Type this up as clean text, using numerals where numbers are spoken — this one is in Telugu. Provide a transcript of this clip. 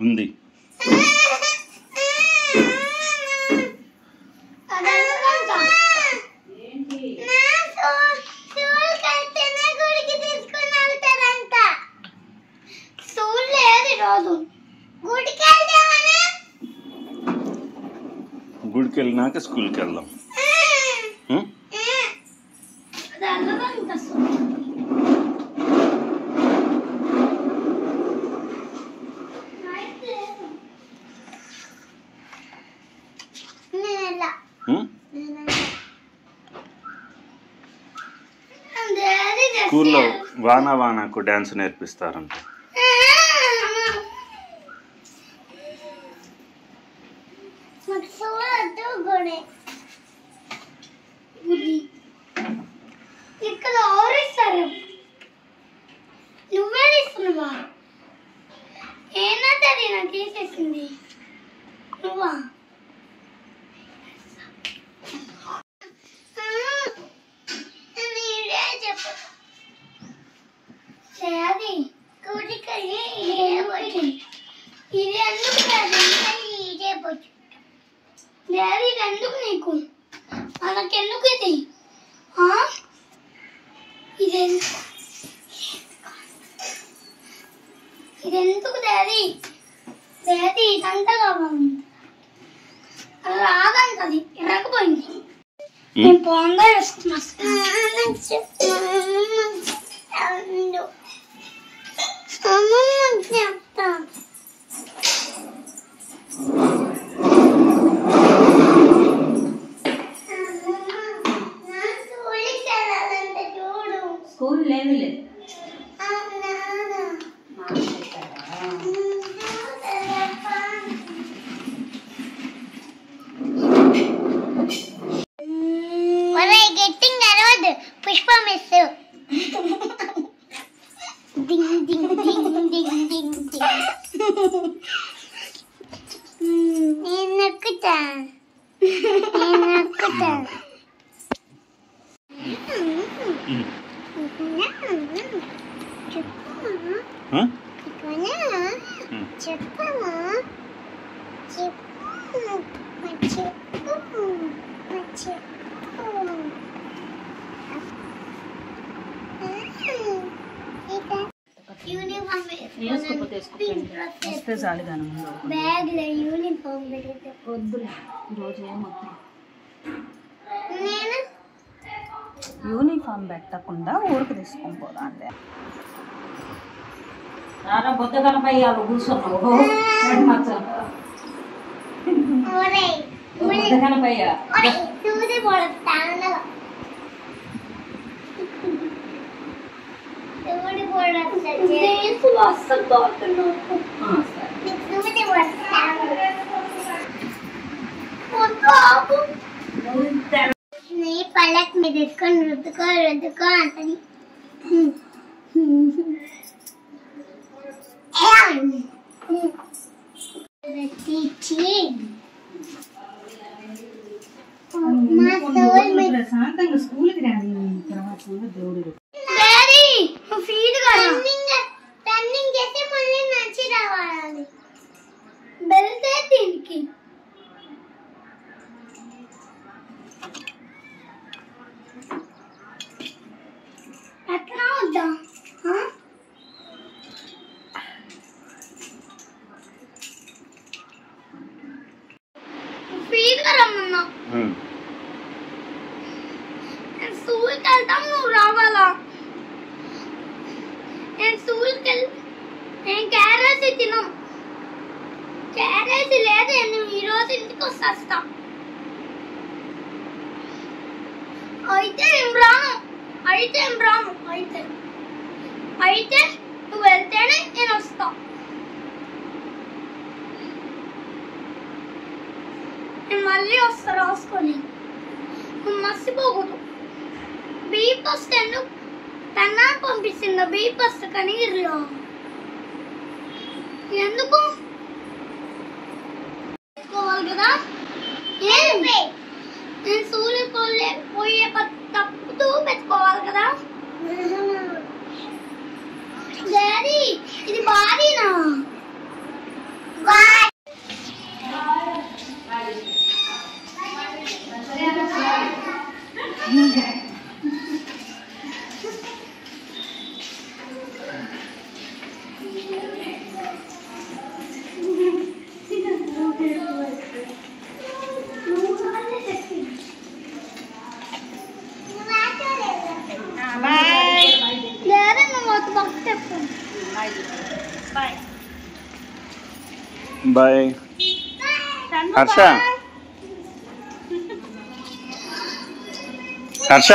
ఉంది. గుడికి వెళ్ళినాక స్కూల్కి వెళ్దాం. స్కూల్లో వానాకు డాన్స్ నేర్పిస్తారంట. ఇక్కడ ఓరిస్తారు. నువ్వే ఇస్తున్నావా? ఏనా తల్లి నాకు తీసేసింది నువ్వా? అది కూటికల్లి ఇది ఎందుకు ఇదే పోచ్చు డాడీ, ఇది ఎందుకు నీకు? మనకెందుకు ఇది? ఇదెందుకు డాడీ? డాడీ ఇదంతా కావాలి. రాదంటది, ఎరకపోయింది. నేను పొంగా వేసుకున్నా. చెప్తా స్కూల్ లేదు. గెట్టింగ్ అరవద్దు, Pushpa miss. Ding ding ding ding ding ding. నేను నొక్కుతా. చెప్పమా యూనిఫామ్ పెట్టకుండా ఊరికి తీసుకొని పోదా అంటే బొద్ద కనపయ్యాలు కూర్చున్నావు. కనపయ్యా పళ్ళకి మీద తీసుకొని రుద్దుకో అంటని. ప్రశాంతంగా స్కూల్కి రాని తర్వాత దేవుడు రన్నింగ్ చేసి మళ్ళీ నడిచి రావాలి. వెళ్తే దీనికి ఎట్లా వద్దా? ఫ్రీగా రమ్మన్నా. స్కూల్కి వెళ్తాం, నువ్వు రావాలా? నేను స్కూల్కి నేను క్యారెట్ తినం. క్యారెట్ లేదు, నేను ఈరోజు ఇంటికి వస్తా. అయితే ఏం రాను. అయితే నువ్వు వెళ్తేనే నేను వస్తా. నేను మళ్ళీ వస్తా రాసుకొని. నువ్వు మర్చిపోకూడదు. బీ ఫస్ట్ ఎందుకు పెన్నా పంపిస్తుందా? బీ ఫస్ట్ కనీరులో ఎందుకు పెట్టుకోవాలి కదా? నేను సూర్య పోయే తప్పుతూ డాడీ ఇది భారీనా బాయ్ హర్ష హర్ష